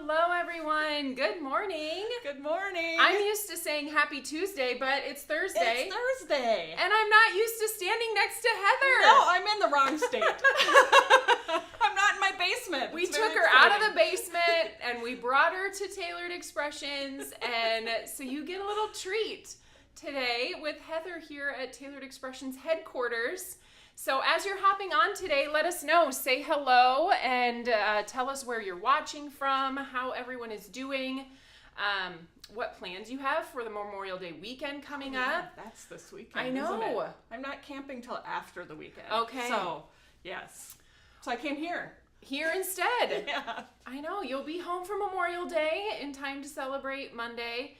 Hello, everyone. Good morning. Good morning. I'm used to saying Happy Tuesday, but it's Thursday. It's Thursday. And I'm not used to standing next to Heather. No, I'm in the wrong state. I'm not in my basement. We took her out of the basement and we brought her to Tailored Expressions. And so you get a little treat today with Heather here at Tailored Expressions headquarters. So as you're hopping on today, let us know. Say hello and tell us where you're watching from, how everyone is doing, what plans you have for the Memorial Day weekend coming up. That's this weekend. I know. Isn't it? I'm not camping till after the weekend. Okay. So, yes. So I came here. Here instead. Yeah. I know. You'll be home for Memorial Day in time to celebrate Monday.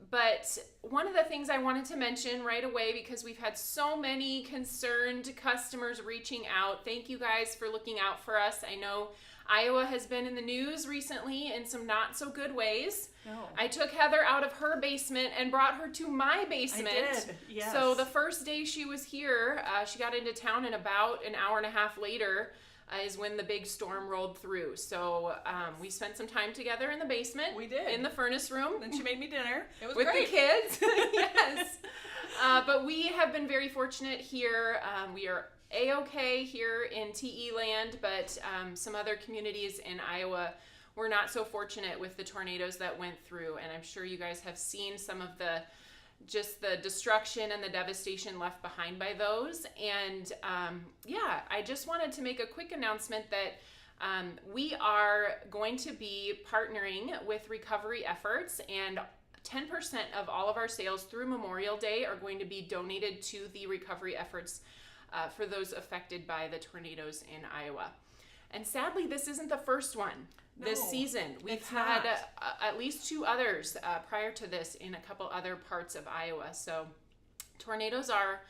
But one of the things I wanted to mention right away, because we've had so many concerned customers reaching out. Thank you guys for looking out for us. I know Iowa has been in the news recently in some not so good ways. No. I took Heather out of her basement and brought her to my basement. I did, yes. So the first day she was here, she got into town, and about an hour and a half later is when the big storm rolled through. So we spent some time together in the basement. We did. In the furnace room. Then she made me dinner. It was with great. the kids. Yes. But we have been very fortunate here. We are A-okay here in TE land, but some other communities in Iowa were not so fortunate with the tornadoes that went through. And I'm sure you guys have seen some of the destruction and the devastation left behind by those. And I just wanted to make a quick announcement that we are going to be partnering with Recovery Efforts, and 10% of all of our sales through Memorial Day are going to be donated to the Recovery Efforts for those affected by the tornadoes in Iowa. And sadly, this isn't the first one. This season. We've had at least two others prior to this in a couple other parts of Iowa. So tornadoes are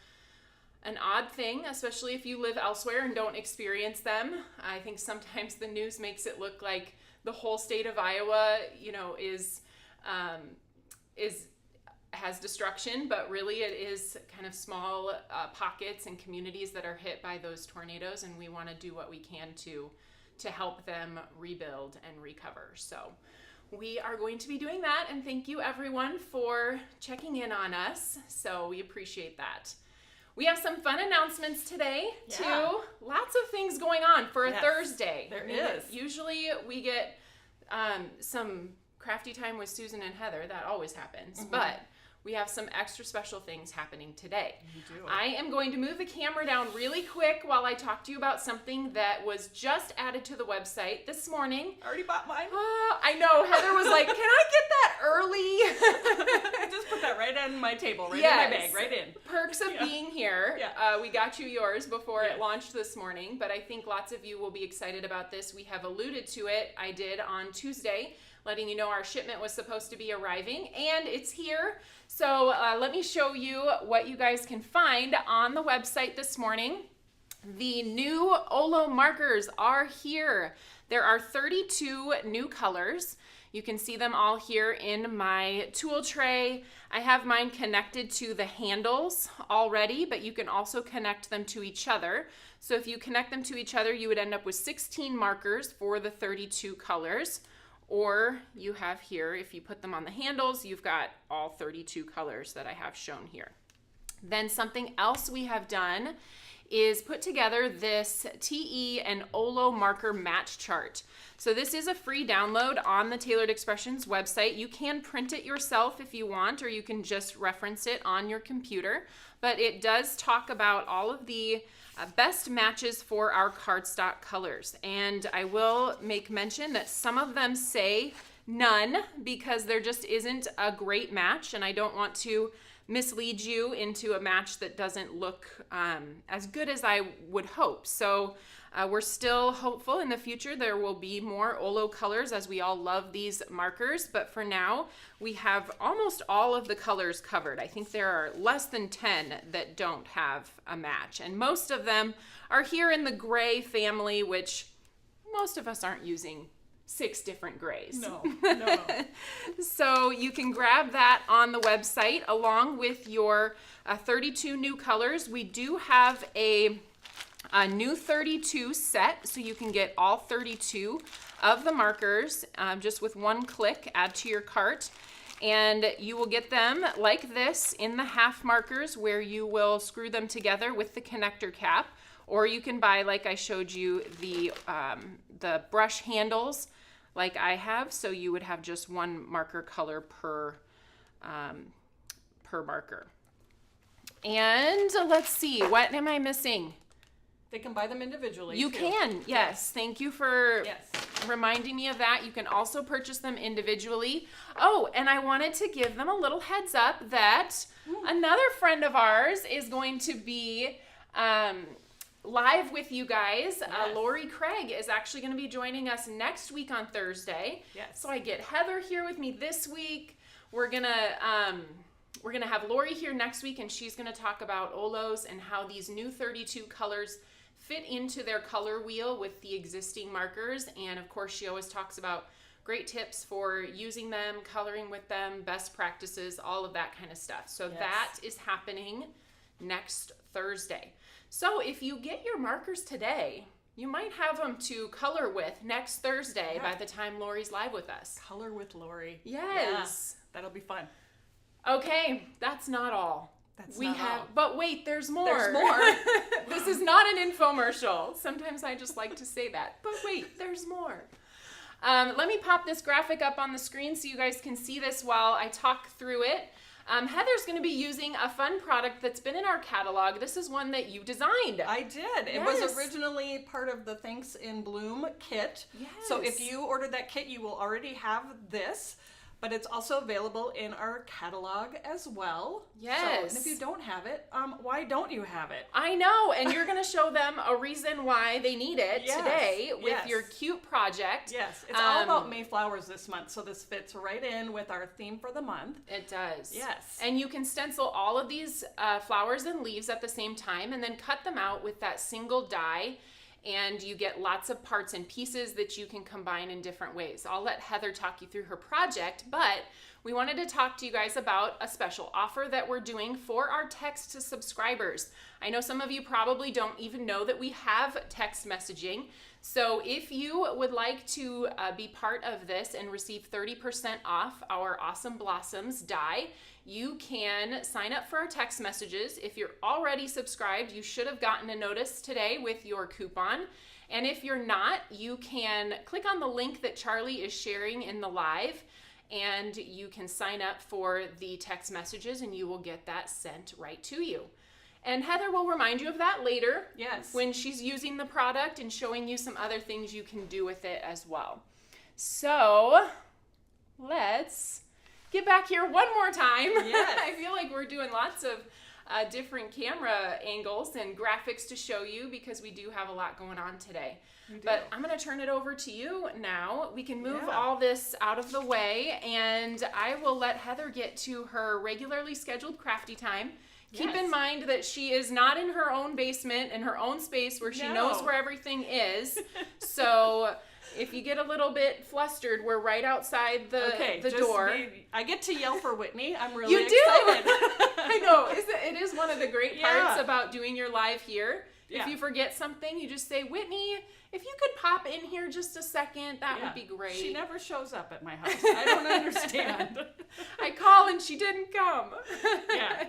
an odd thing, especially if you live elsewhere and don't experience them. I think sometimes the news makes it look like the whole state of Iowa, has destruction, but really it is kind of small pockets and communities that are hit by those tornadoes, and we want to do what we can to help them rebuild and recover. So we are going to be doing that, and thank you everyone for checking in on us. So we appreciate that. We have some fun announcements today too. Lots of things going on for a Thursday. There is. Usually we get some crafty time with Susan and Heather. That always happens. Mm-hmm. But we have some extra special things happening today. You do. I am going to move the camera down really quick while I talk to you about something that was just added to the website this morning. I already bought mine. I know. Heather was like, can I get that early? Just put that right on my table, right in my bag, right in. Perks of being here. Yeah. We got you yours before it launched this morning, but I think lots of you will be excited about this. We have alluded to it. I did on Tuesday, letting you know our shipment was supposed to be arriving, and it's here. So let me show you what you guys can find on the website this morning. The new Olo markers are here. There are 32 new colors. You can see them all here in my tool tray. I have mine connected to the handles already, but you can also connect them to each other. So if you connect them to each other, you would end up with 16 markers for the 32 colors. Or you have here, if you put them on the handles, you've got all 32 colors that I have shown here. Then something else we have done is put together this TE and Olo marker match chart. So this is a free download on the Tailored Expressions website. You can print it yourself if you want, or you can just reference it on your computer. But it does talk about all of the best matches for our cardstock colors. And I will make mention that some of them say none because there just isn't a great match, and I don't want to mislead you into a match that doesn't look as good as I would hope. So we're still hopeful in the future there will be more Olo colors, as we all love these markers, but for now we have almost all of the colors covered. I think there are less than 10 that don't have a match, and most of them are here in the gray family, which most of us aren't using 6 different grays. No. So you can grab that on the website along with your 32 new colors. We do have a a new 32 set, so you can get all 32 of the markers just with one click, add to your cart. And you will get them like this in the half markers where you will screw them together with the connector cap, or you can buy, like I showed you, the brush handles like I have, so you would have just one marker color per marker. And let's see, what am I missing? They can buy them individually. You too. can, yes. Thank you for reminding me of that. You can also purchase them individually. Oh, and I wanted to give them a little heads up that another friend of ours is going to be live with you guys. Yes. Lori Craig is actually going to be joining us next week on Thursday. Yes. So I get Heather here with me this week. We're gonna have Lori here next week, and she's gonna talk about Olos and how these new 32 colors fit into their color wheel with the existing markers. And of course, she always talks about great tips for using them, coloring with them, best practices, all of that kind of stuff. So that is happening next Thursday. So if you get your markers today, you might have them to color with next Thursday by the time Lori's live with us. Color with Lori. Yes. Yeah, that'll be fun. Okay, that's not all. But wait, there's more. There's more. This is not an infomercial. Sometimes I just like to say that. But wait, there's more. Let me pop this graphic up on the screen so you guys can see this while I talk through it. Heather's going to be using a fun product that's been in our catalog. This is one that you designed. I did. It was originally part of the Thanks in Bloom kit. Yes. So if you ordered that kit, you will already have this. But it's also available in our catalog as well. Yes. So, and if you don't have it, why don't you have it? I know, and you're going to show them a reason why they need it today with your cute project. Yes, it's all about Mayflowers this month, so this fits right in with our theme for the month. It does. Yes. And you can stencil all of these flowers and leaves at the same time and then cut them out with that single die. And you get lots of parts and pieces that you can combine in different ways. I'll let Heather talk you through her project, but we wanted to talk to you guys about a special offer that we're doing for our text to subscribers. I know some of you probably don't even know that we have text messaging. So if you would like to be part of this and receive 30% off our Awesome Blossoms die, you can sign up for our text messages. If you're already subscribed, you should have gotten a notice today with your coupon. And if you're not, you can click on the link that Charlie is sharing in the live, and you can sign up for the text messages, and you will get that sent right to you. And Heather will remind you of that later. Yes. When she's using the product and showing you some other things you can do with it as well. So let's get back here one more time. Yes. I feel like we're doing lots of different camera angles and graphics to show you because we do have a lot going on today. But I'm going to turn it over to you now. We can move all this out of the way, and I will let Heather get to her regularly scheduled crafty time. Keep in mind that she is not in her own basement, in her own space where she knows where everything is. So if you get a little bit flustered, we're right outside the door. I get to yell for Whitney. I'm really excited. I know. It is one of the great parts about doing your live here. If you forget something, you just say, Whitney, if you could pop in here just a second, that would be great. She never shows up at my house. I don't understand. I call and she didn't come. Yeah,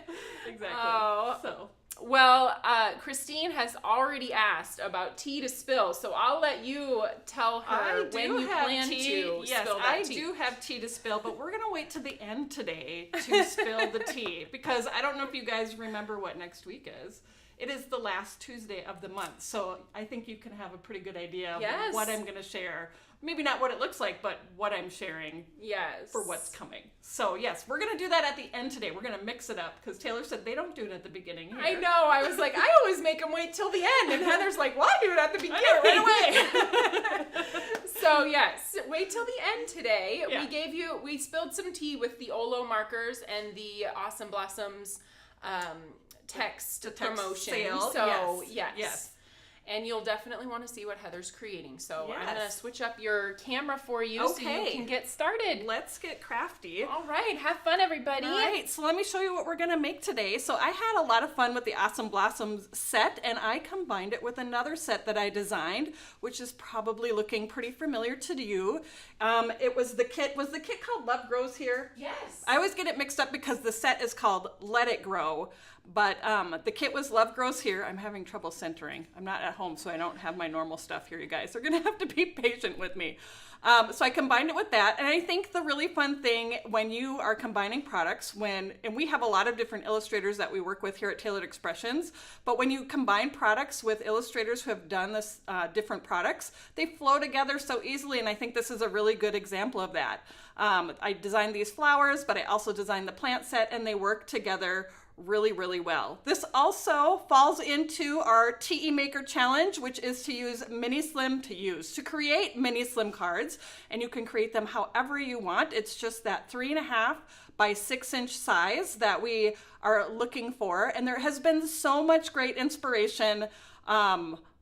exactly. Oh. Well, Christine has already asked about tea to spill, so I'll let you tell her when you plan to spill that tea. Yes, I do have tea to spill, but we're going to wait to the end today to spill the tea, because I don't know if you guys remember what next week is. It is the last Tuesday of the month, so I think you can have a pretty good idea of what I'm going to share. Maybe not what it looks like, but what I'm sharing for what's coming. So yes, we're going to do that at the end today. We're going to mix it up, because Taylor said they don't do it at the beginning here. I know. I was like, I always make them wait till the end, and Heather's like, well, I do it at the beginning right away. So yes, wait till the end today. Yeah. We spilled some tea with the Olo markers and the Awesome Blossoms text promotion. Sale. So yes. and you'll definitely want to see what Heather's creating. So I'm going to Yes. switch up your camera for you so you Okay. can get started. Let's get crafty. All right, have fun, everybody. All right, so let me show you what we're gonna make today. So I had a lot of fun with the Awesome Blossoms set, and I combined it with another set that I designed, which is probably looking pretty familiar to you. Was the kit called Love Grows Here? Yes. I always get it mixed up because the set is called Let It Grow, but the kit was Love Grows Here. I'm having trouble centering. I'm not at home, so I don't have my normal stuff here, you guys. You're gonna have to be patient with me. So I combined it with that, and I think the really fun thing when you are combining products, and we have a lot of different illustrators that we work with here at Tailored Expressions, but when you combine products with illustrators who have done this different products, they flow together so easily, and I think this is a really good example of that. I designed these flowers, but I also designed the plant set, and they work together really, really well. This also falls into our TE Maker Challenge, which is to create mini slim cards, and you can create them however you want. It's just that 3.5 by 6 inch size that we are looking for, and there has been so much great inspiration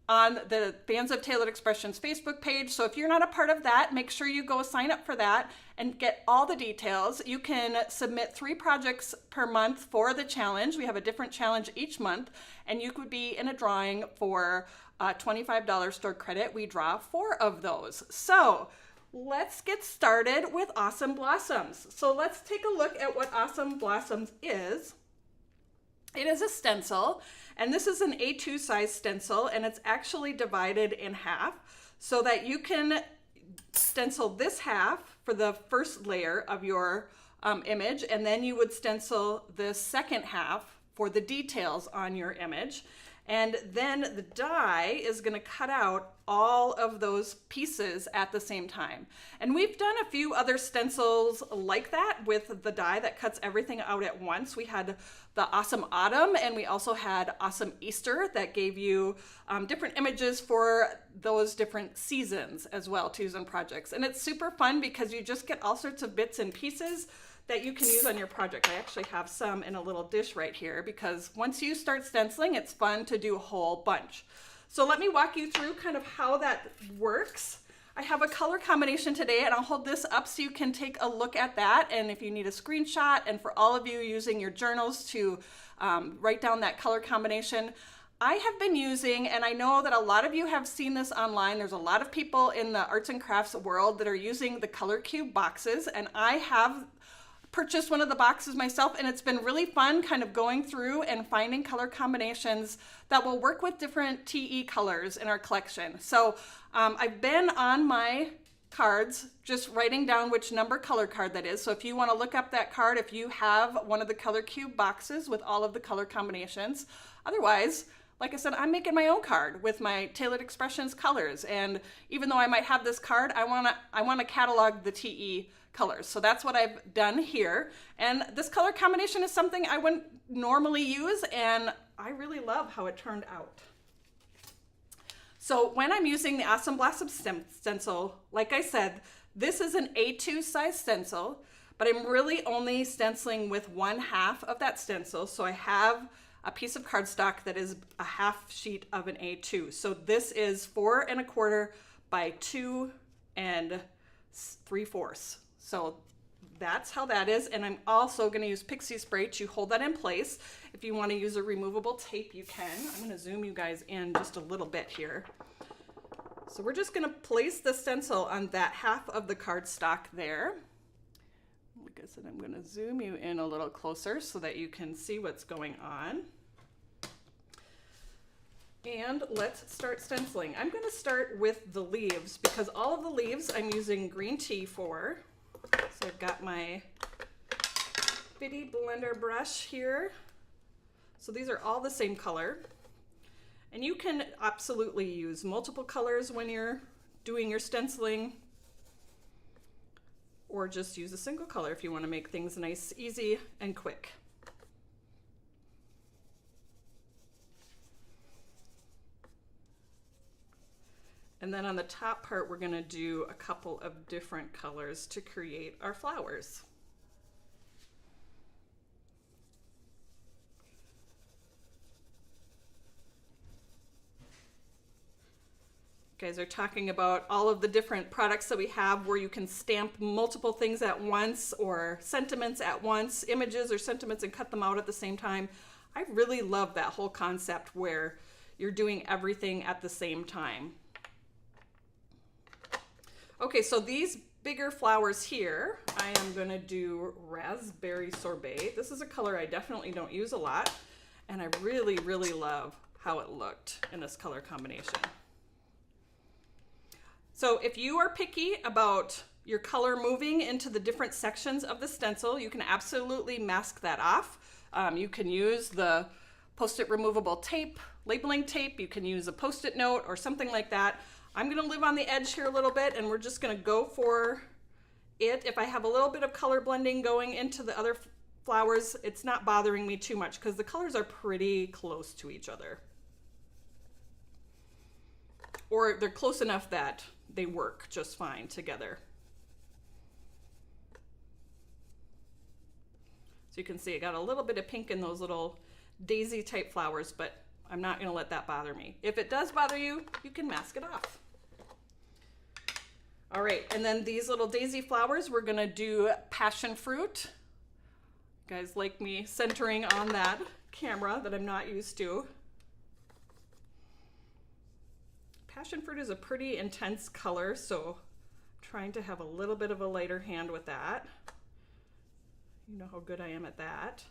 on the Fans of Tailored Expressions Facebook page. So if you're not a part of that, make sure you go sign up for that and get all the details. You can submit 3 projects per month for the challenge. We have a different challenge each month, and you could be in a drawing for $25 store credit. We draw 4 of those. So let's get started with Awesome Blossoms. So let's take a look at what Awesome Blossoms is. It is a stencil, and this is an A2 size stencil, and it's actually divided in half so that you can stencil this half for the first layer of your image, and then you would stencil the second half for the details on your image. And then the die is going to cut out all of those pieces at the same time. And we've done a few other stencils like that with the die that cuts everything out at once. We had the Awesome Autumn, and we also had Awesome Easter that gave you different images for those different seasons as well to use on projects. And it's super fun because you just get all sorts of bits and pieces that you can use on your project. I actually have some in a little dish right here because once you start stenciling, it's fun to do a whole bunch. So let me walk you through kind of how that works. I have a color combination today, and I'll hold this up so you can take a look at that. And if you need a screenshot, and for all of you using your journals to write down that color combination, I have been using, and I know that a lot of you have seen this online, there's a lot of people in the arts and crafts world that are using the Color Cube boxes, and I have purchased one of the boxes myself, and it's been really fun kind of going through and finding color combinations that will work with different TE colors in our collection. So I've been on my cards just writing down which number color card that is. So if you want to look up that card, if you have one of the Color Cube boxes with all of the color combinations. Otherwise, like I said, I'm making my own card with my Tailored Expressions colors. And even though I might have this card, I want to catalog the TE colors. So that's what I've done here. And this color combination is something I wouldn't normally use, and I really love how it turned out. So when I'm using the Awesome Blossom stencil, like I said, this is an A2 size stencil, but I'm really only stenciling with 1/2 of that stencil. So I have a piece of cardstock that is a half sheet of an A2. So this is 4 1/4 by 2 3/4. So that's how that is. And I'm also going to use pixie spray to hold that in place. If you want to use a removable tape, you can. I'm going to zoom you guys in just a little bit here. So we're just going to place the stencil on that half of the cardstock there. Like I said, I'm going to zoom you in a little closer so that you can see what's going on. And let's start stenciling. I'm going to start with the leaves because all of the leaves I'm using green tea for. So I've got my bitty blender brush here. So these are all the same color. And you can absolutely use multiple colors when you're doing your stenciling, or just use a single color if you want to make things nice, easy, and quick. And then on the top part, we're going to do a couple of different colors to create our flowers. You guys are talking about all of the different products that we have where you can stamp multiple things at once or sentiments at once, images or sentiments, and cut them out at the same time. I really love that whole concept where you're doing everything at the same time. Okay, so these bigger flowers here, I am gonna do raspberry sorbet. This is a color I definitely don't use a lot, and I really, really love how it looked in this color combination. So if you are picky about your color moving into the different sections of the stencil, you can absolutely mask that off. You can use the Post-it removable tape, labeling tape. You can use a Post-it note or something like that. I'm gonna live on the edge here a little bit, and we're just gonna go for it. If I have a little bit of color blending going into the other flowers, it's not bothering me too much because the colors are pretty close to each other. Or they're close enough that they work just fine together. So you can see I got a little bit of pink in those little daisy type flowers, but I'm not gonna let that bother me. If it does bother you, you can mask it off. All right, and then these little daisy flowers, we're gonna do passion fruit. You guys like me centering on that camera that I'm not used to. Passion fruit is a pretty intense color, so I'm trying to have a little bit of a lighter hand with that. You know how good I am at that.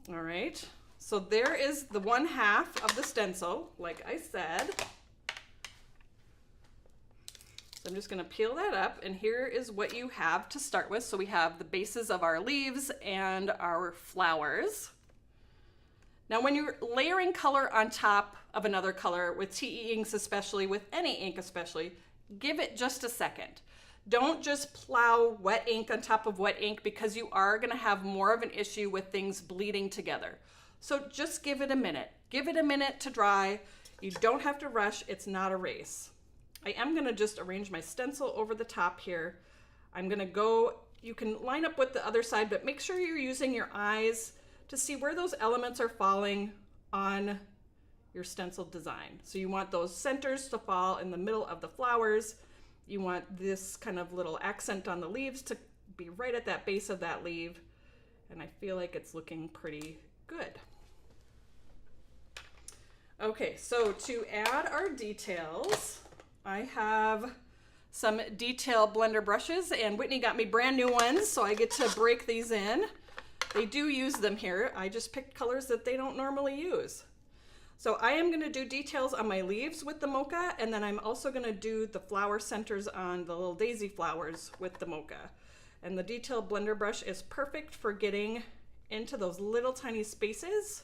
All right, so there is the 1/2 of the stencil, like I said. So I'm just gonna peel that up, and here is what you have to start with. So we have the bases of our leaves and our flowers. Now when you're layering color on top of another color, with TE inks especially, with any ink especially, give it just a second. Don't just plow wet ink on top of wet ink, because you are gonna have more of an issue with things bleeding together. So just give it a minute. Give it a minute to dry. You don't have to rush, it's not a race. I am gonna just arrange my stencil over the top here. I'm gonna go, you can line up with the other side, but make sure you're using your eyes to see where those elements are falling on your stencil design. So you want those centers to fall in the middle of the flowers. You want this kind of little accent on the leaves to be right at that base of that leaf. And I feel like it's looking pretty good. Okay, so to add our details, I have some detail blender brushes, and Whitney got me brand new ones, so I get to break these in. They do use them here. I just picked colors that they don't normally use. So I am gonna do details on my leaves with the mocha, and then I'm also gonna do the flower centers on the little daisy flowers with the mocha. And the detail blender brush is perfect for getting into those little tiny spaces.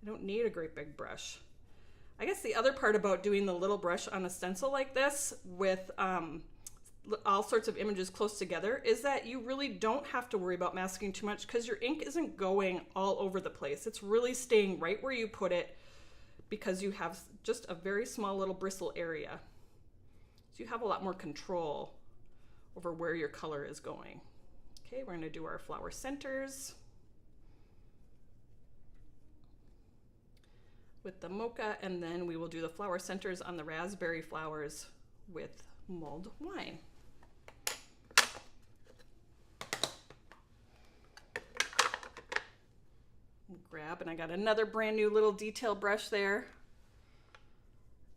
I don't need a great big brush. I guess the other part about doing the little brush on a stencil like this with all sorts of images close together is that you really don't have to worry about masking too much, because your ink isn't going all over the place. It's really staying right where you put it, because you have just a very small little bristle area. So you have a lot more control over where your color is going. Okay, we're gonna do our flower centers with the mocha, and then we will do the flower centers on the raspberry flowers with mulled wine. Grab, and I got another brand new little detail brush there,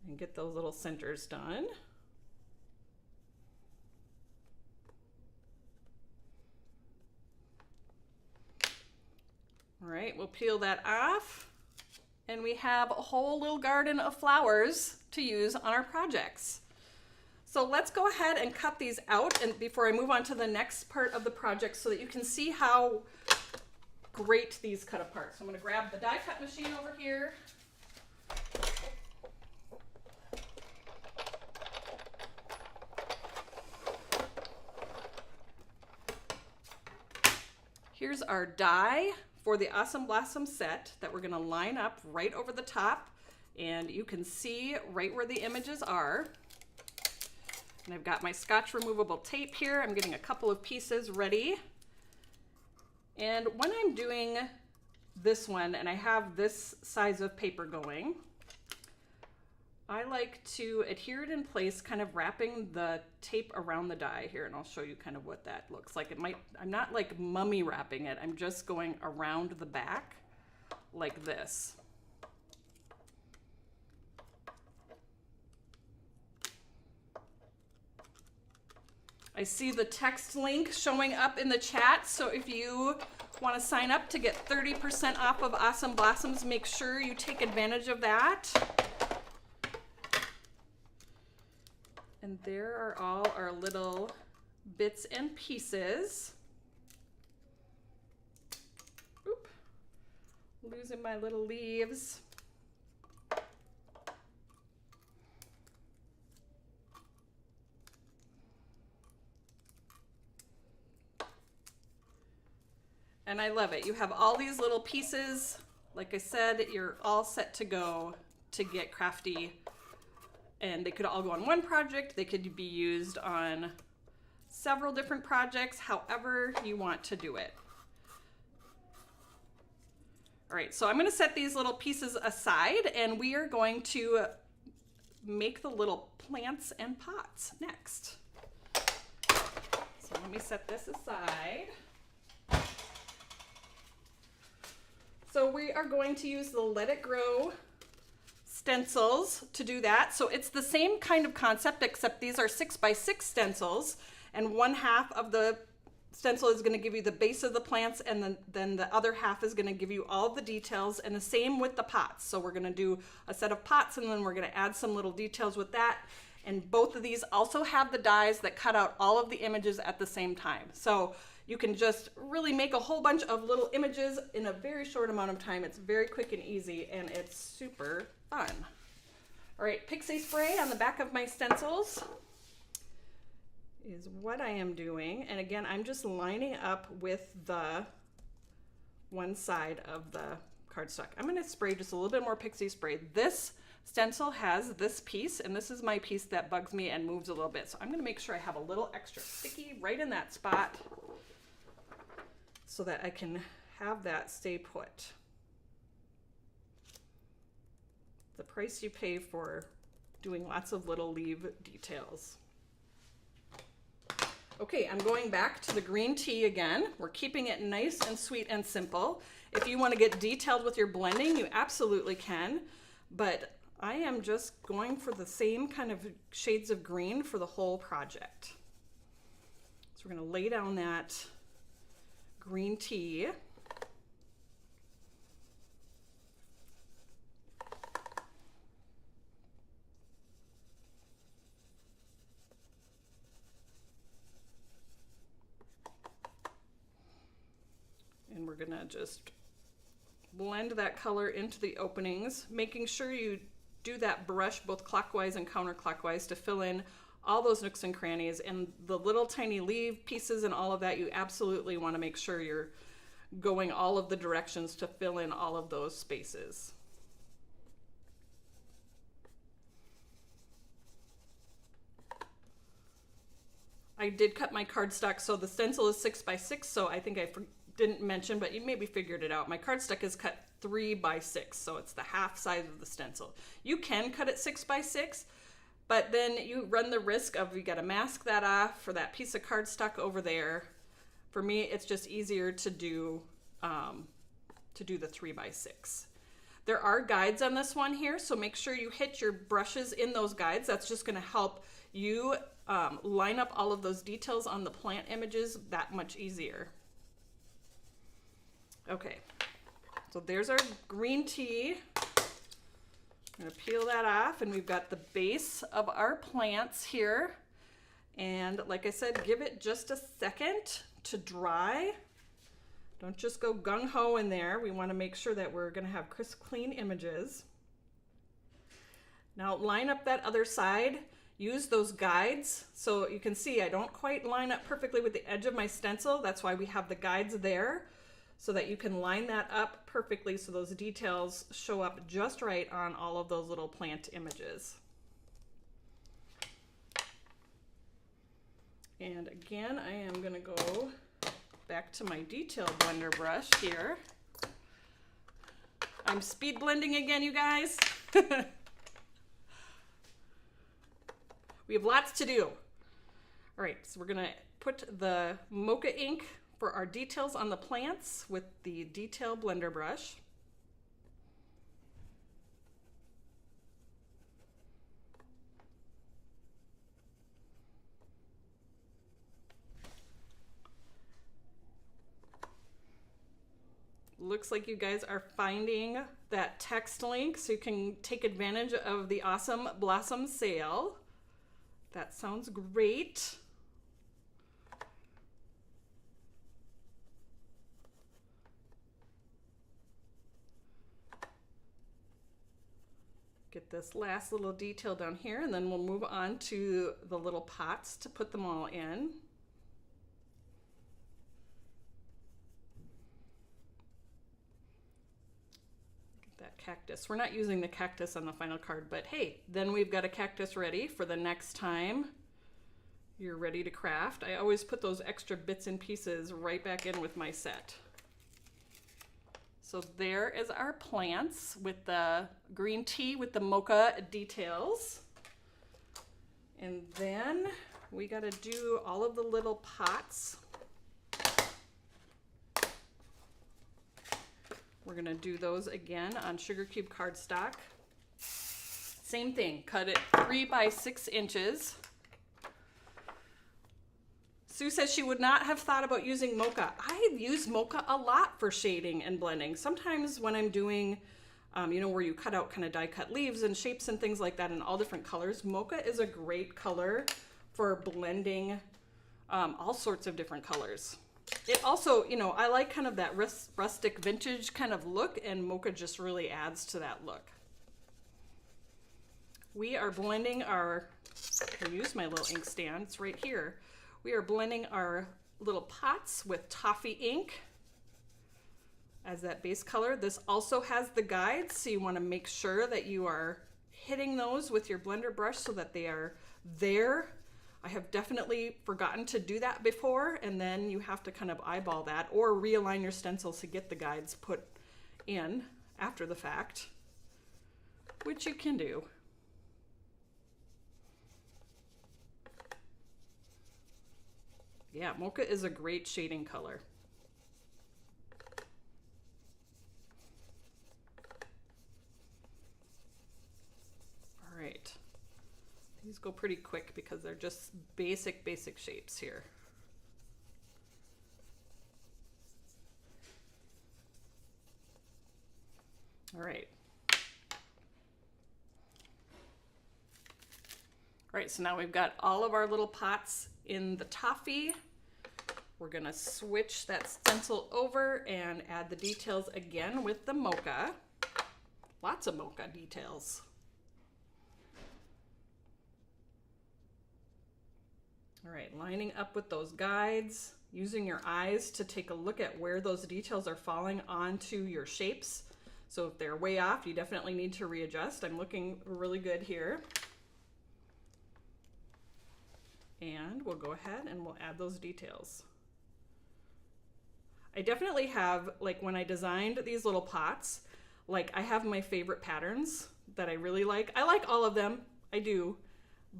and get those little centers done. All right, we'll peel that off, and we have a whole little garden of flowers to use on our projects. So let's go ahead and cut these out, and before I move on to the next part of the project, so that you can see how great these cut apart. So I'm going to grab the die cut machine over here. Here's our die for the Awesome Blossom set that we're going to line up right over the top, and you can see right where the images are. And I've got my Scotch removable tape here. I'm getting a couple of pieces ready. And when I'm doing this one and I have this size of paper going, I like to adhere it in place, kind of wrapping the tape around the die here, and I'll show you kind of what that looks like. I'm not like mummy wrapping it, I'm just going around the back like this. I see the text link showing up in the chat, so if you want to sign up to get 30% off of Awesome Blossoms, make sure you take advantage of that. And there are all our little bits and pieces. Oop, losing my little leaves. And I love it. You have all these little pieces. Like I said, you're all set to go to get crafty. And they could all go on one project. They could be used on several different projects, however you want to do it. All right, so I'm going to set these little pieces aside, and we are going to make the little plants and pots next. So let me set this aside. So we are going to use the Let It Grow stencils to do that. So it's the same kind of concept, except these are 6x6 stencils, and 1/2 of the stencil is going to give you the base of the plants, and then the other half is going to give you all the details, and the same with the pots. So we're going to do a set of pots, and then we're going to add some little details with that. And both of these also have the dies that cut out all of the images at the same time. So you can just really make a whole bunch of little images in a very short amount of time. It's very quick and easy, and it's super fun. All right, pixie spray on the back of my stencils is what I am doing. And again, I'm just lining up with the one side of the cardstock. I'm gonna spray just a little bit more pixie spray. This stencil has this piece, and this is my piece that bugs me and moves a little bit. So I'm gonna make sure I have a little extra sticky right in that spot so that I can have that stay put. The price you pay for doing lots of little leaf details. Okay, I'm going back to the green tea again. We're keeping it nice and sweet and simple. If you want to get detailed with your blending, you absolutely can, but I am just going for the same kind of shades of green for the whole project. So we're going to lay down that green tea. And we're gonna just blend that color into the openings, making sure you do that brush both clockwise and counterclockwise to fill in all those nooks and crannies, and the little tiny leaf pieces and all of that, you absolutely want to make sure you're going all of the directions to fill in all of those spaces. I did cut my cardstock, so the stencil is 6x6, so I think I didn't mention, but you maybe figured it out. My cardstock is cut 3x6, so it's the half size of the stencil. You can cut it 6x6, but then you run the risk of, you got to mask that off for that piece of cardstock over there. For me, it's just easier to do the 3x6. There are guides on this one here, so make sure you hit your brushes in those guides. That's just going to help you line up all of those details on the plant images that much easier. Okay, so there's our green tea. I'm gonna peel that off, and we've got the base of our plants here. And like I said, give it just a second to dry. Don't just go gung-ho in there. We wanna make sure that we're gonna have crisp, clean images. Now line up that other side. Use those guides. So you can see I don't quite line up perfectly with the edge of my stencil. That's why we have the guides there, so that you can line that up perfectly so those details show up just right on all of those little plant images. And again, I am gonna go back to my detail blender brush here. I'm speed blending again, you guys. We have lots to do. All right, so we're gonna put the mocha ink for our details on the plants with the detail blender brush. Looks like you guys are finding that text link so you can take advantage of the awesome Blossom sale. That sounds great. Get this last little detail down here, and then we'll move on to the little pots to put them all in. That cactus. We're not using the cactus on the final card, but hey, then we've got a cactus ready for the next time you're ready to craft. I always put those extra bits and pieces right back in with my set. So there is our plants with the green tea with the mocha details. And then we got to do all of the little pots. We're gonna do those again on sugar cube cardstock. Same thing, cut it 3 by 6 inches. Sue says she would not have thought about using mocha. I use mocha a lot for shading and blending. Sometimes when I'm doing, you know, where you cut out kind of die cut leaves and shapes and things like that in all different colors, mocha is a great color for blending all sorts of different colors. It also, you know, I like kind of that rustic vintage kind of look, and mocha just really adds to that look. We are blending our, I'll use my little ink stand, it's right here. We are blending our little pots with toffee ink as that base color. This also has the guides, so you want to make sure that you are hitting those with your blender brush so that they are there. I have definitely forgotten to do that before, and then you have to kind of eyeball that or realign your stencils to get the guides put in after the fact, which you can do. Yeah, mocha is a great shading color. All right. These go pretty quick because they're just basic shapes here. All right. All right, so now we've got all of our little pots in the toffee. We're gonna switch that stencil over and add the details again with the mocha. Lots of mocha details. All right, lining up with those guides, using your eyes to take a look at where those details are falling onto your shapes. So if they're way off, you definitely need to readjust. I'm looking really good here. And we'll go ahead and we'll add those details. I definitely have, like when I designed these little pots, like I have my favorite patterns that I really like. I like all of them, I do.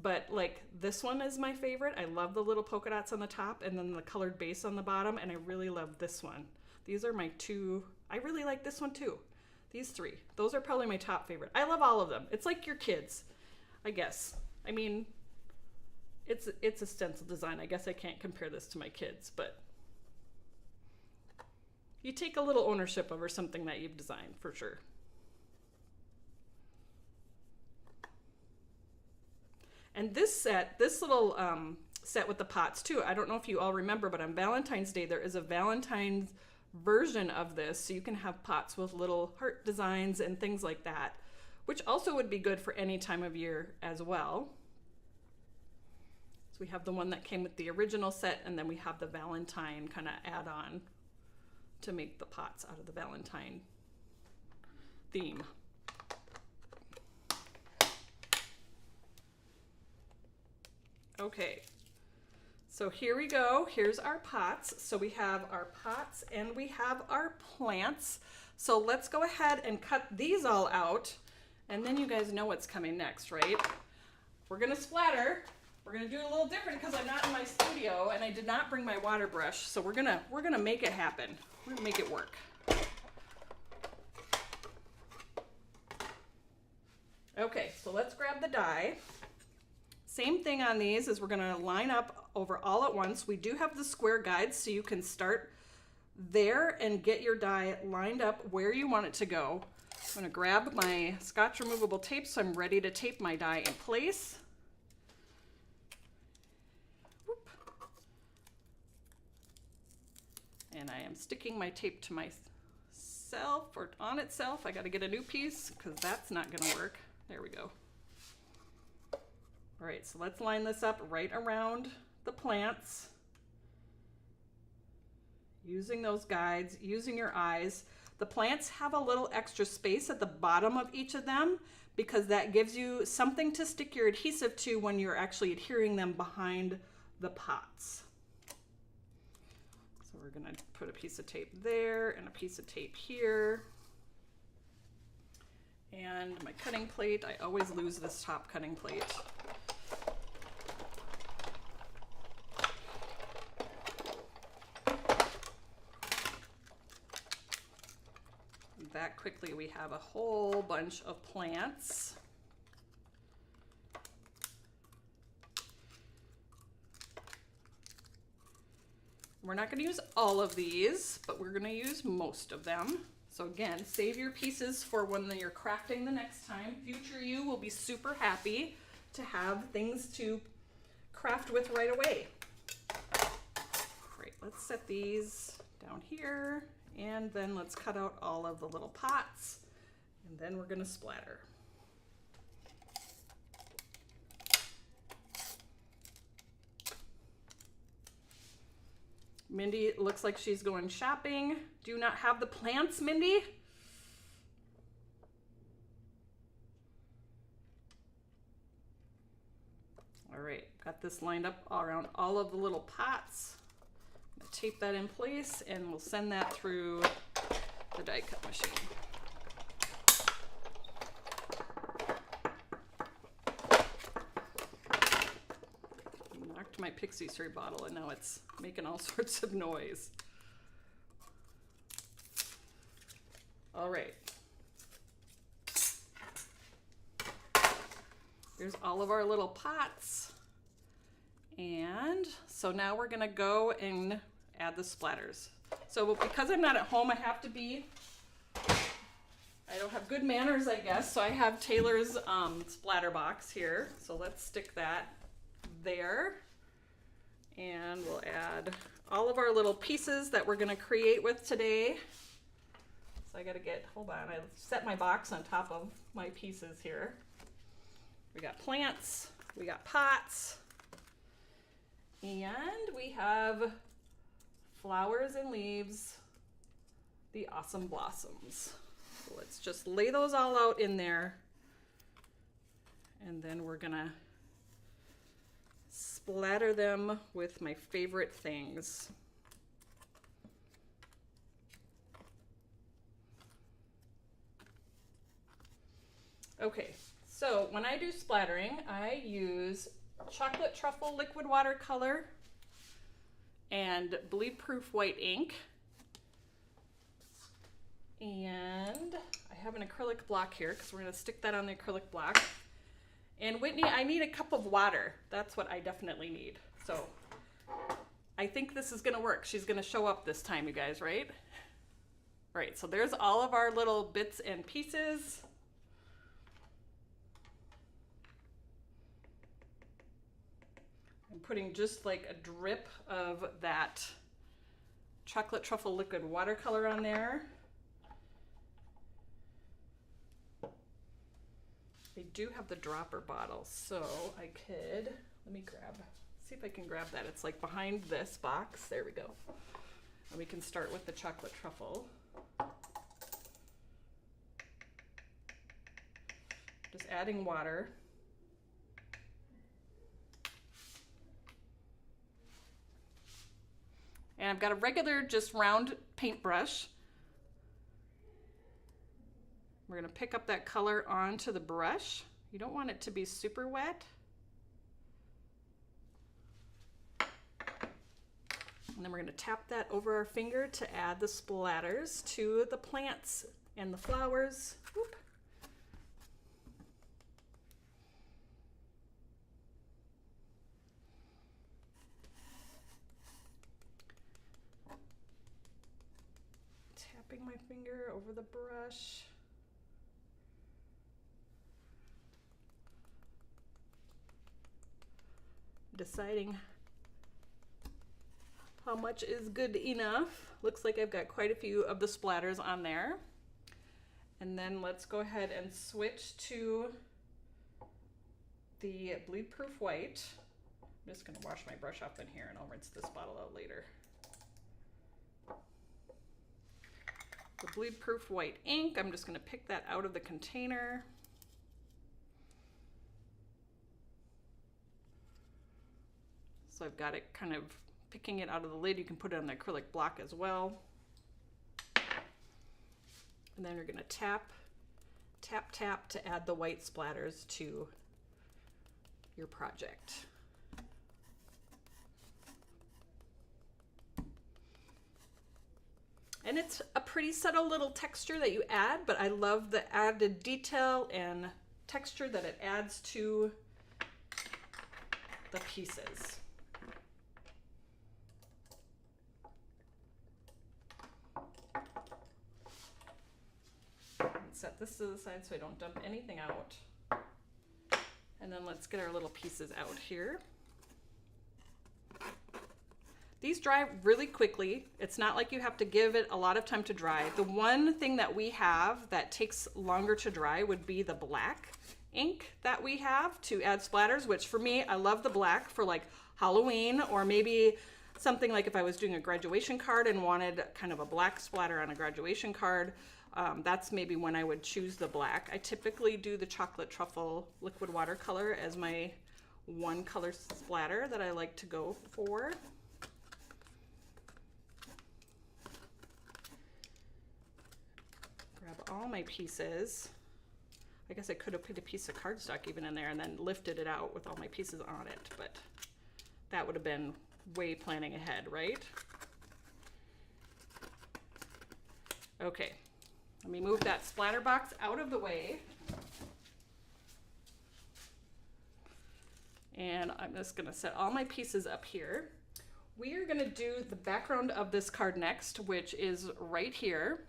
But like this one is my favorite. I love the little polka dots on the top and then the colored base on the bottom, and I really love this one. These are my two. I really like this one too. These three. Those are probably my top favorite. I love all of them. It's like your kids, I guess. I mean, it's a stencil design. I guess I can't compare this to my kids, but you take a little ownership over something that you've designed for sure. And this set, this little set with the pots too, I don't know if you all remember, but on Valentine's Day, there is a Valentine's version of this. So you can have pots with little heart designs and things like that, which also would be good for any time of year as well. So we have the one that came with the original set, and then we have the Valentine kind of add-on to make the pots out of the Valentine theme. Okay, So here we go. Here's our pots. So we have our pots and we have our plants. So let's go ahead and cut these all out, and then you guys know what's coming next, right? We're gonna splatter. We're gonna do it a little different because I'm not in my studio and I did not bring my water brush. So we're gonna make it happen. We're gonna make it work. Okay, so let's grab the die. Same thing on these is we're gonna line up over all at once. We do have the square guides, so you can start there and get your die lined up where you want it to go. I'm gonna grab my Scotch removable tape so I'm ready to tape my die in place. Whoop. And I am sticking my tape to myself or on itself. I gotta get a new piece because that's not gonna work. There we go. All right, so let's line this up right around the plants. Using those guides, using your eyes. The plants have a little extra space at the bottom of each of them because that gives you something to stick your adhesive to when you're actually adhering them behind the pots. So we're gonna put a piece of tape there and a piece of tape here. And my cutting plate, I always lose this top cutting plate. That quickly we have a whole bunch of plants. We're not going to use all of these, but we're going to use most of them. So again, save your pieces for when you're crafting the next time. Future you will be super happy to have things to craft with right away. Great, let's set these down here. And then let's cut out all of the little pots, and then we're gonna splatter. Mindy looks like she's going shopping. Do you not have the plants, Mindy? All right, got this lined up all around all of the little pots. Tape that in place and we'll send that through the die cut machine. Knocked my Pixie Spray bottle and now it's making all sorts of noise. All right. Here's all of our little pots. And so now we're gonna go and add the splatters. So because I'm not at home, I don't have good manners, I guess. So I have Taylor's splatter box here. So let's stick that there. And we'll add all of our little pieces that we're gonna create with today. So I gotta hold on, I set my box on top of my pieces here. We got plants, we got pots, and we have flowers and leaves, the awesome blossoms. So let's just lay those all out in there. And then we're gonna splatter them with my favorite things. Okay, so when I do splattering, I use chocolate truffle liquid watercolor and bleed proof white ink. And I have an acrylic block here because we're going to stick that on the acrylic block. And Whitney, I need a cup of water. That's what I definitely need. So I think this is going to work. She's going to show up this time, you guys, right? Right, so there's all of our little bits and pieces. I'm putting just like a drip of that chocolate truffle liquid watercolor on there. I do have the dropper bottle, so I could, let me see if I can grab that. It's like behind this box. There we go. And we can start with the chocolate truffle. Just adding water. And I've got a regular, just round paintbrush. We're gonna pick up that color onto the brush. You don't want it to be super wet. And then we're gonna tap that over our finger to add the splatters to the plants and the flowers. Whoop. Tapping my finger over the brush. Deciding how much is good enough. Looks like I've got quite a few of the splatters on there. And then let's go ahead and switch to the bleed-proof white. I'm just gonna wash my brush off in here and I'll rinse this bottle out later. The bleed-proof white ink, I'm just gonna pick that out of the container. So I've got it kind of picking it out of the lid. You can put it on the acrylic block as well. And then you're gonna tap, tap, tap to add the white splatters to your project. And it's a pretty subtle little texture that you add, but I love the added detail and texture that it adds to the pieces. Set this to the side so I don't dump anything out. And then let's get our little pieces out here. These dry really quickly. It's not like you have to give it a lot of time to dry. The one thing that we have that takes longer to dry would be the black ink that we have to add splatters, which for me, I love the black for like Halloween, or maybe something like if I was doing a graduation card and wanted kind of a black splatter on a graduation card. That's maybe when I would choose the black. I typically do the chocolate truffle liquid watercolor as my one color splatter that I like to go for. Grab all my pieces. I guess I could have put a piece of cardstock even in there and then lifted it out with all my pieces on it, but that would have been way planning ahead, right? Okay. Let me move that splatter box out of the way. And I'm just gonna set all my pieces up here. We are gonna do the background of this card next, which is right here.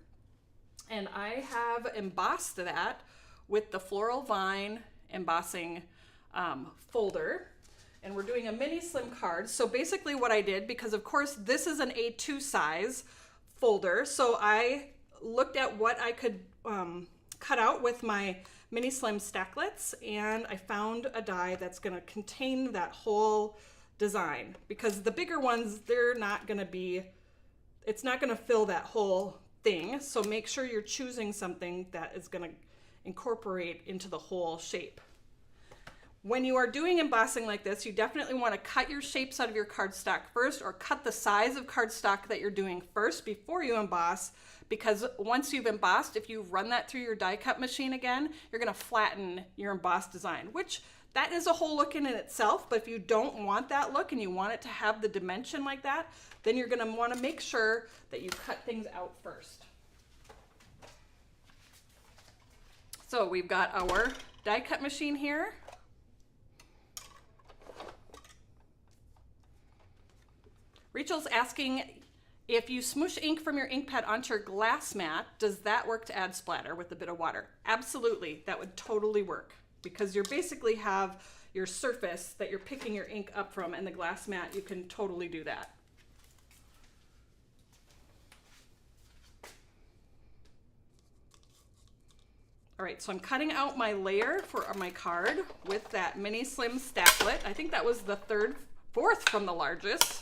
And I have embossed that with the Floral Vine embossing folder. And we're doing a mini slim card. So basically what I did, because of course this is an A2 size folder, so I looked at what I could cut out with my mini slim stacklets, and I found a die that's going to contain that whole design, because the bigger ones, they're not going to be, it's not going to fill that whole thing. So make sure you're choosing something that is going to incorporate into the whole shape. When you are doing embossing like this, you definitely want to cut your shapes out of your cardstock first, or cut the size of cardstock that you're doing first before you emboss, because once you've embossed, if you run that through your die cut machine again, you're going to flatten your embossed design, which that is a whole look in itself. But if you don't want that look and you want it to have the dimension like that, then you're going to want to make sure that you cut things out first. So we've got our die cut machine here. Rachel's asking, if you smoosh ink from your ink pad onto your glass mat, does that work to add splatter with a bit of water? Absolutely, that would totally work, because you basically have your surface that you're picking your ink up from, and the glass mat, you can totally do that. All right, so I'm cutting out my layer for my card with that mini slim stacklet. I think that was the fourth from the largest.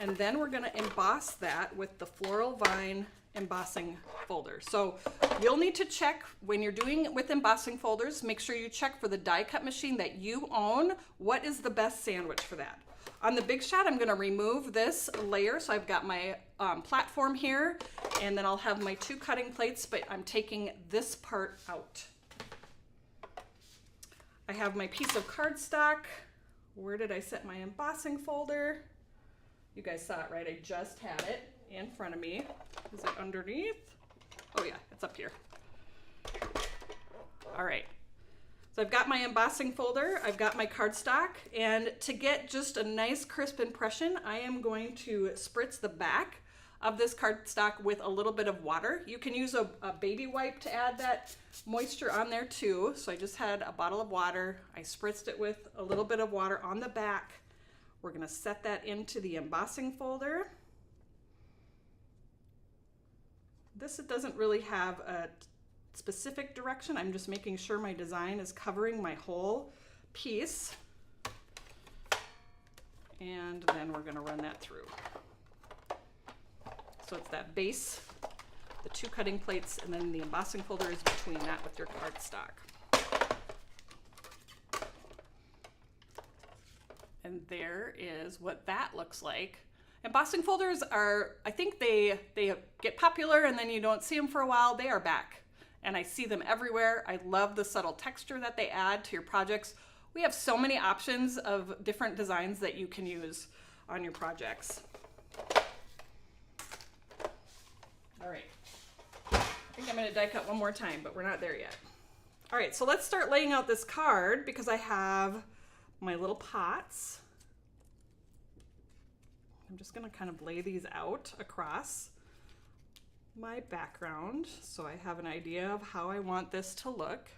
And then we're going to emboss that with the Floral Vine embossing folder. So you'll need to check when you're doing with embossing folders, make sure you check for the die cut machine that you own. What is the best sandwich for that? On the Big Shot, I'm going to remove this layer. So I've got my platform here, and then I'll have my 2 cutting plates, but I'm taking this part out. I have my piece of cardstock. Where did I set my embossing folder? You guys saw it, right? I just had it in front of me. Is it underneath? Oh yeah, it's up here. All right. So I've got my embossing folder, I've got my cardstock, and to get just a nice crisp impression, I am going to spritz the back of this cardstock with a little bit of water. You can use a baby wipe to add that moisture on there too. So I just had a bottle of water. I spritzed it with a little bit of water on the back. We're gonna set that into the embossing folder. This doesn't really have a specific direction. I'm just making sure my design is covering my whole piece. And then we're gonna run that through. So it's that base, the 2 cutting plates, and then the embossing folder is between that with your cardstock. And there is what that looks like. Embossing folders are, I think they get popular and then you don't see them for a while. They are back, and I see them everywhere. I love the subtle texture that they add to your projects. We have so many options of different designs that you can use on your projects. All right, I think I'm gonna die cut one more time, but we're not there yet. All right, so let's start laying out this card because I have my little pots. I'm just gonna kind of lay these out across my background so I have an idea of how I want this to look.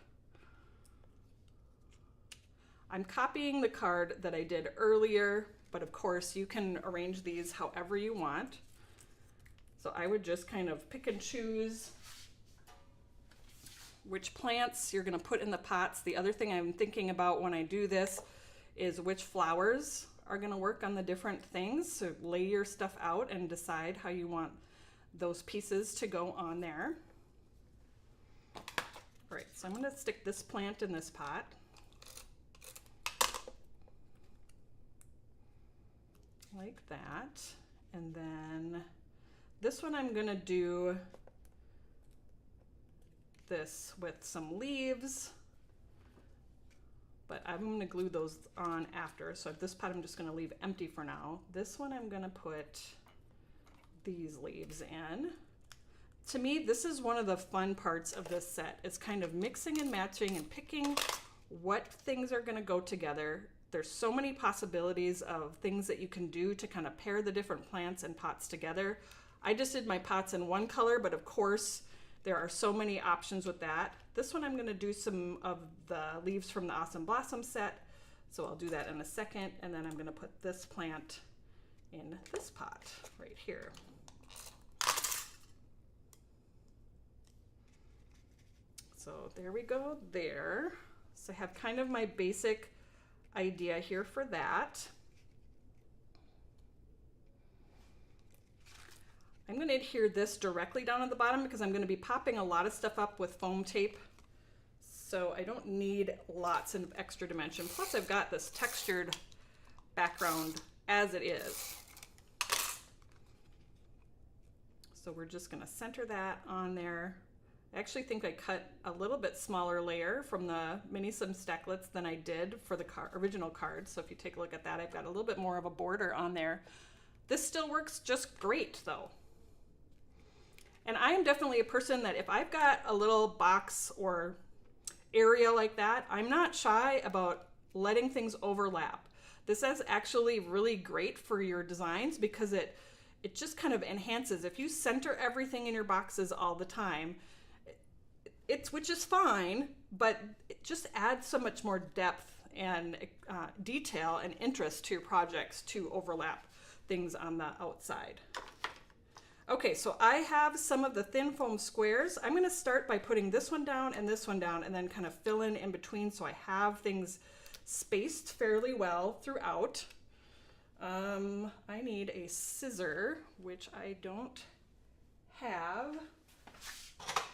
I'm copying the card that I did earlier, but of course you can arrange these however you want. So I would just kind of pick and choose which plants you're gonna put in the pots. The other thing I'm thinking about when I do this is which flowers are gonna work on the different things. So lay your stuff out and decide how you want those pieces to go on there. All right, so I'm gonna stick this plant in this pot. Like that. And then this one I'm gonna do this with some leaves, but I'm gonna glue those on after. So this pot I'm just gonna leave empty for now. This one I'm gonna put these leaves in. To me, this is one of the fun parts of this set. It's kind of mixing and matching and picking what things are gonna go together. There's so many possibilities of things that you can do to kind of pair the different plants and pots together. I just did my pots in one color, but of course, there are so many options with that. This one I'm gonna do some of the leaves from the Awesome Blossom set. So I'll do that in a second. And then I'm gonna put this plant in this pot right here. So there we go there. So I have kind of my basic idea here for that. I'm going to adhere this directly down at the bottom because I'm going to be popping a lot of stuff up with foam tape. So I don't need lots of extra dimension. Plus I've got this textured background as it is. So we're just going to center that on there. I actually think I cut a little bit smaller layer from the mini sim stacklets than I did for the original card. So if you take a look at that, I've got a little bit more of a border on there. This still works just great though. And I am definitely a person that if I've got a little box or area like that, I'm not shy about letting things overlap. This is actually really great for your designs because it just kind of enhances. If you center everything in your boxes all the time, which is fine, but it just adds so much more depth and detail and interest to your projects to overlap things on the outside. Okay, so I have some of the thin foam squares. I'm gonna start by putting this one down and then kind of fill in between so I have things spaced fairly well throughout. I need a scissor, which I don't have,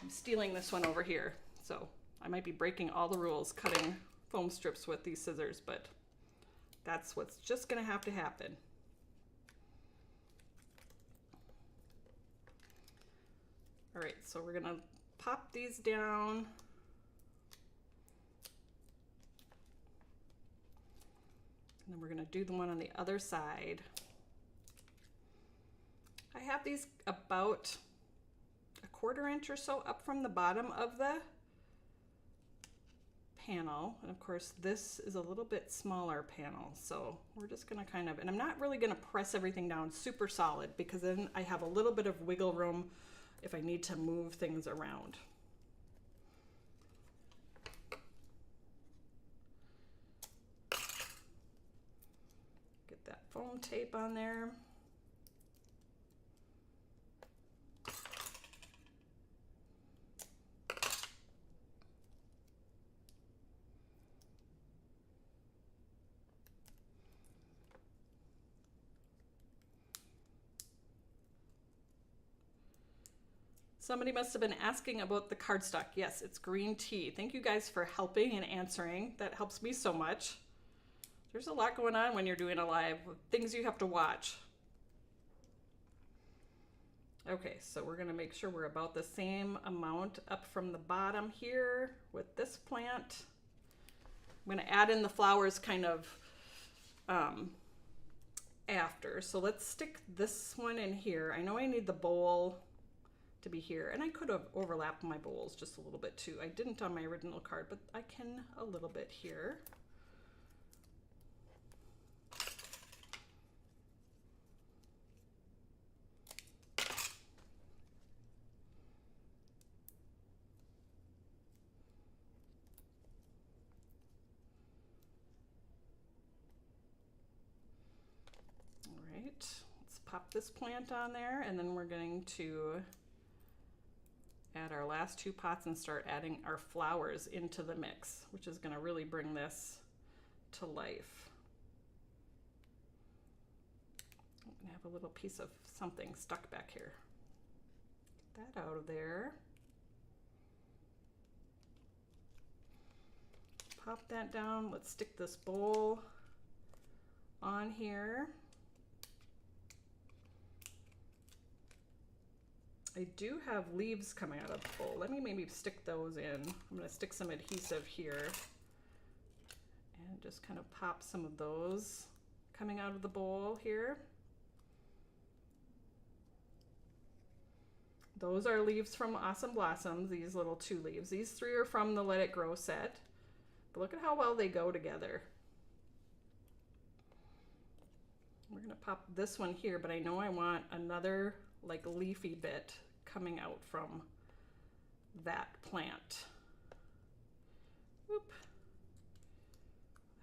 I'm stealing this one over here, so I might be breaking all the rules cutting foam strips with these scissors, but that's what's just gonna have to happen. All right, so we're gonna pop these down. And then we're gonna do the one on the other side. I have these about a 1/4 inch or so up from the bottom of the panel. And of course, this is a little bit smaller panel. So we're just gonna kind of, and I'm not really gonna press everything down super solid because then I have a little bit of wiggle room if I need to move things around. Get that foam tape on there. Somebody must have been asking about the cardstock. Yes, it's green tea. Thank you guys for helping and answering. That helps me so much. There's a lot going on when you're doing a live, things you have to watch. Okay, so we're gonna make sure we're about the same amount up from the bottom here with this plant. I'm gonna add in the flowers kind of after. So let's stick this one in here. I know I need the bowl to be here, and I could have overlapped my bowls just a little bit too. I didn't on my original card, but I can a little bit here. All right, let's pop this plant on there, and then we're going to add our last 2 pots and start adding our flowers into the mix, which is going to really bring this to life. I'm going to have a little piece of something stuck back here. Get that out of there. Pop that down. Let's stick this bowl on here. I do have leaves coming out of the bowl. Let me maybe stick those in. I'm gonna stick some adhesive here and just kind of pop some of those coming out of the bowl here. Those are leaves from Awesome Blossoms, these little 2 leaves. These 3 are from the Let It Grow set. But look at how well they go together. We're gonna pop this one here, but I know I want another like leafy bit coming out from that plant. Whoop.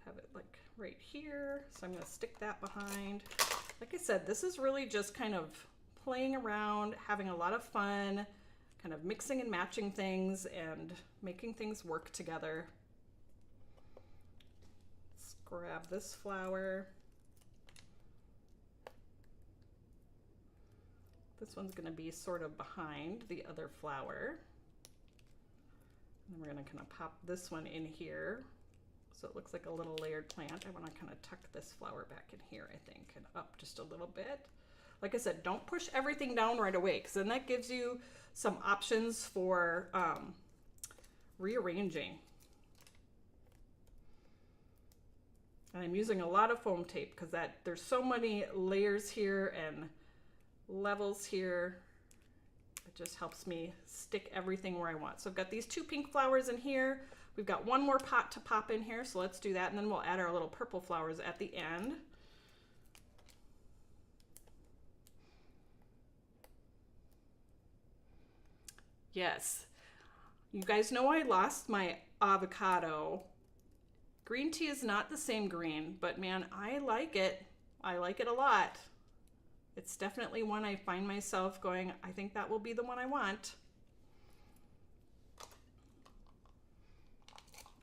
Have it like right here. So I'm gonna stick that behind. Like I said, this is really just kind of playing around, having a lot of fun, kind of mixing and matching things and making things work together. Let's grab this flower. This one's going to be sort of behind the other flower. And we're going to kind of pop this one in here so it looks like a little layered plant. I want to kind of tuck this flower back in here, I think, and up just a little bit. Like I said, don't push everything down right away because then that gives you some options for rearranging. And I'm using a lot of foam tape because there's so many layers here and levels here. It just helps me stick everything where I want. So I've got these 2 pink flowers in here. We've got 1 more pot to pop in here, so let's do that, and then we'll add our little purple flowers at the end. Yes, you guys know I lost my avocado. Green tea is not the same green, but man, I like it. I like it a lot. It's definitely one I find myself going, I think that will be the one I want.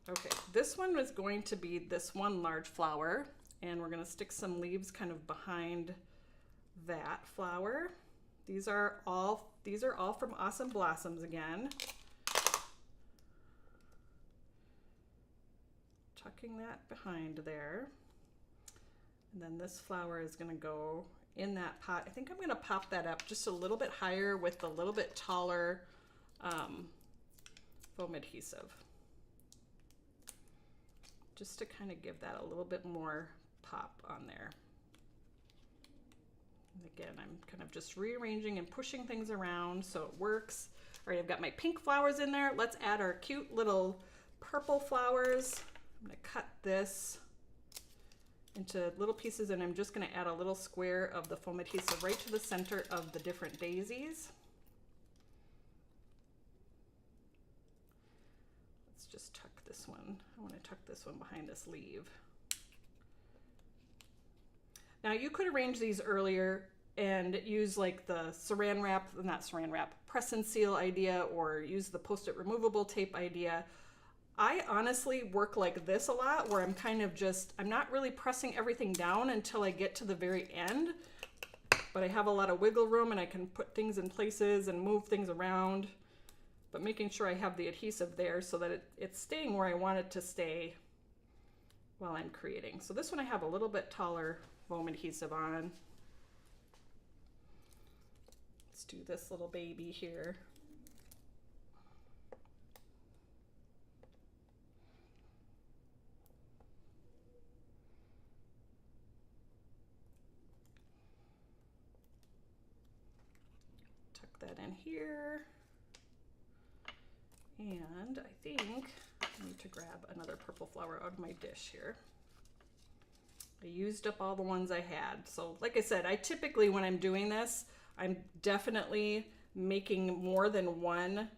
Okay, this one was going to be this one large flower, and we're gonna stick some leaves kind of behind that flower. These are all These are all from Awesome Blossoms again. Tucking that behind there. And then this flower is going to go in that pot. I think I'm going to pop that up just a little bit higher with a little bit taller foam adhesive. Just to kind of give that a little bit more pop on there. And again, I'm kind of just rearranging and pushing things around so it works. All right, I've got my pink flowers in there. Let's add our cute little purple flowers. I'm going to cut this into little pieces, and I'm just going to add a little square of the foam adhesive right to the center of the different daisies. Let's just tuck this one. I want to tuck this one behind this leaf. Now you could arrange these earlier and use like the saran wrap, not saran wrap, press and seal idea, or use the Post-it removable tape idea. I honestly work like this a lot, where I'm kind of just, I'm not really pressing everything down until I get to the very end, but I have a lot of wiggle room and I can put things in places and move things around, but making sure I have the adhesive there so that it's staying where I want it to stay while I'm creating. So this one I have a little bit taller foam adhesive on. Let's do this little baby here. That in here, and I think I need to grab another purple flower out of my dish here. I used up all the ones I had, so like I said, I typically, when I'm doing this, I'm definitely making more than one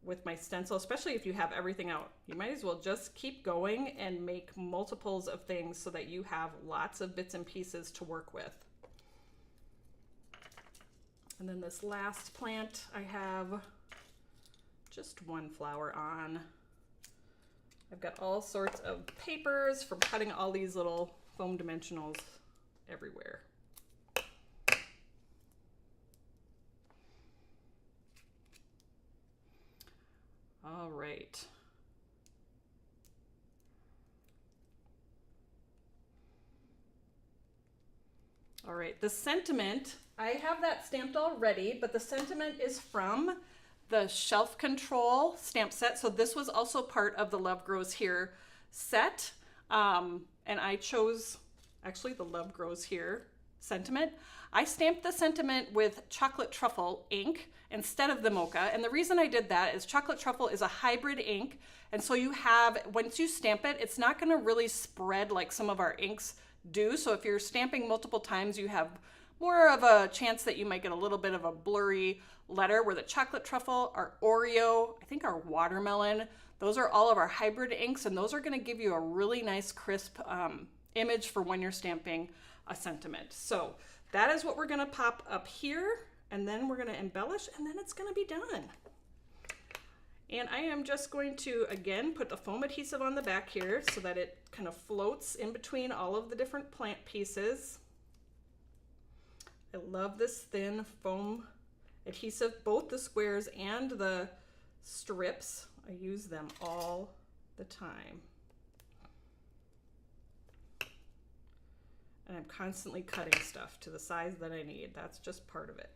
with my stencil, especially if you have everything out. You might as well just keep going and make multiples of things so that you have lots of bits and pieces to work with. And then this last plant, I have just one flower on. I've got all sorts of papers from cutting all these little foam dimensionals everywhere. All right. All right, the sentiment, I have that stamped already, but the sentiment is from the Shelf Control stamp set. So this was also part of the Love Grows Here set. And I chose actually the Love Grows Here sentiment. I stamped the sentiment with chocolate truffle ink instead of the mocha. And the reason I did that is chocolate truffle is a hybrid ink. And so you have, once you stamp it, it's not gonna really spread like some of our inks do. So if you're stamping multiple times, you have more of a chance that you might get a little bit of a blurry letter, where the chocolate truffle, our Oreo, I think our watermelon, those are all of our hybrid inks, and those are going to give you a really nice crisp image for when you're stamping a sentiment. So that is what we're going to pop up here, and then we're going to embellish, and then it's going to be done. And I am just going to, again, put the foam adhesive on the back here so that it kind of floats in between all of the different plant pieces. I love this thin foam adhesive, both the squares and the strips. I use them all the time. And I'm constantly cutting stuff to the size that I need. That's just part of it.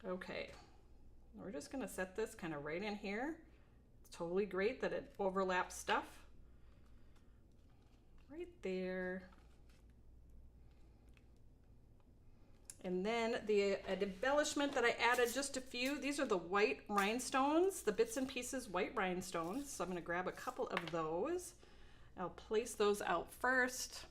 Okay, we're just gonna set this kind of right in here. It's totally great that it overlaps stuff. Right there. And then the embellishment that I added, just a few, these are the white rhinestones, the bits and pieces white rhinestones. So I'm gonna grab a couple of those. I'll place those out first.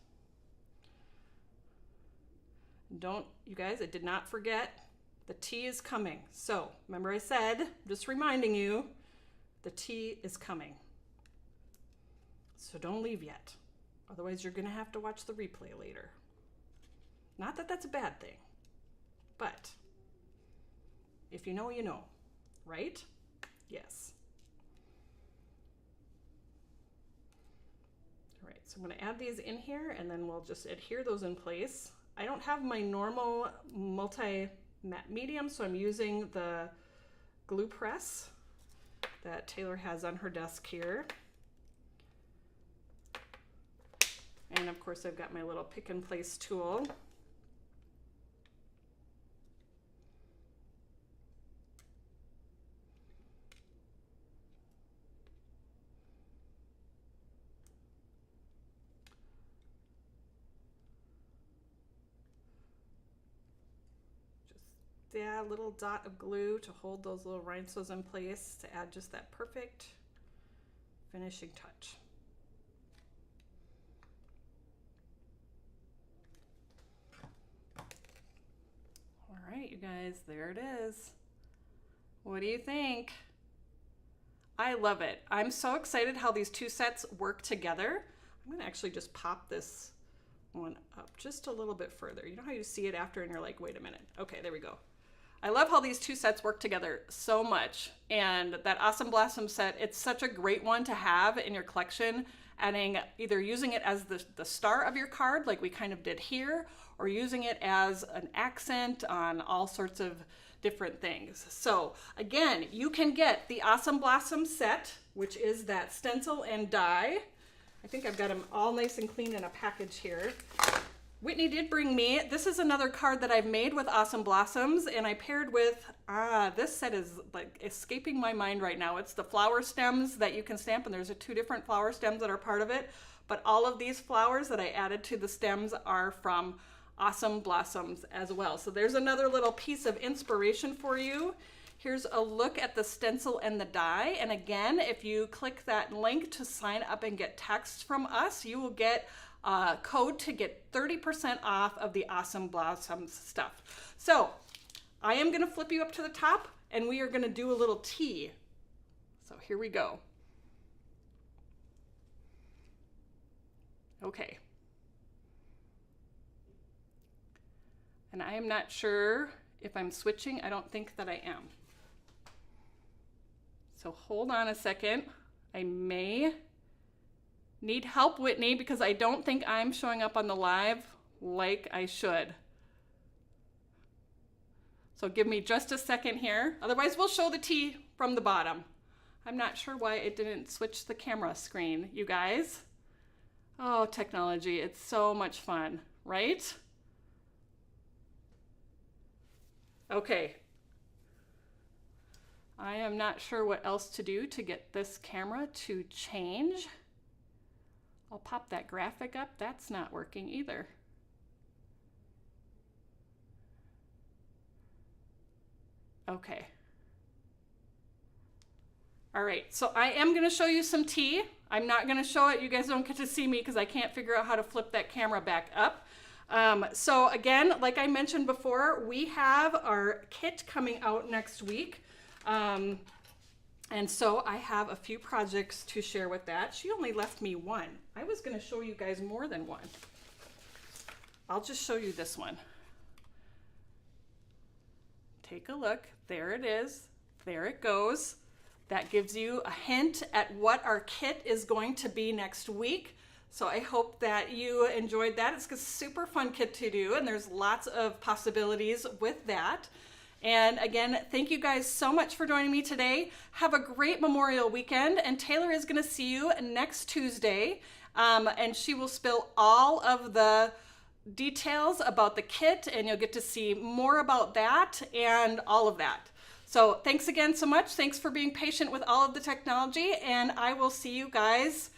Don't, you guys, I did not forget, the tea is coming. So remember I said, just reminding you, the tea is coming. So don't leave yet. Otherwise you're gonna have to watch the replay later. Not that that's a bad thing, but if you know, you know, right? Yes. So I'm going to add these in here and then we'll just adhere those in place. I don't have my normal multi-matte medium, so I'm using the glue press that Taylor has on her desk here. And of course I've got my little pick and place tool. Yeah, a little dot of glue to hold those little rhinestones in place to add just that perfect finishing touch. All right, you guys, there it is. What do you think? I love it. I'm so excited how these two sets work together. I'm gonna actually just pop this one up just a little bit further. You know how you see it after and you're like, wait a minute. Okay, there we go. I love how these two sets work together so much. And that Awesome Blossom set, it's such a great one to have in your collection, either using it as the star of your card, like we kind of did here, or using it as an accent on all sorts of different things. So again, you can get the Awesome Blossom set, which is that stencil and die. I think I've got them all nice and clean in a package here. Whitney did bring me, this is another card that I've made with Awesome Blossoms, and I paired with, this set is like escaping my mind right now. It's the flower stems that you can stamp, and there's two different flower stems that are part of it, but all of these flowers that I added to the stems are from Awesome Blossoms as well. So there's another little piece of inspiration for you. Here's a look at the stencil and the die, and again, if you click that link to sign up and get text from us, you will get code to get 30% off of the Awesome Blossoms stuff. So I am going to flip you up to the top and we are going to do a little tea. So here we go. Okay. And I am not sure if I'm switching. I don't think that I am. So hold on a second. I may need help, Whitney, because I don't think I'm showing up on the live like I should. So give me just a second here. Otherwise, we'll show the tea from the bottom. I'm not sure why it didn't switch the camera screen, you guys. Oh, technology, it's so much fun, right? Okay. I am not sure what else to do to get this camera to change. I'll pop that graphic up. That's not working either. Okay. All right, so I am gonna show you some tea. I'm not gonna show it. You guys don't get to see me because I can't figure out how to flip that camera back up. So again, like I mentioned before, we have our kit coming out next week. And so I have a few projects to share with that. She only left me one. I was going to show you guys more than one. I'll just show you this one. Take a look. There it is. There it goes. That gives you a hint at what our kit is going to be next week. So I hope that you enjoyed that. It's a super fun kit to do, and there's lots of possibilities with that. And again, thank you guys so much for joining me today. Have a great Memorial weekend, and Taylor is going to see you next Tuesday, and she will spill all of the details about the kit, and you'll get to see more about that and all of that. So thanks again so much. Thanks for being patient with all of the technology, and I will see you guys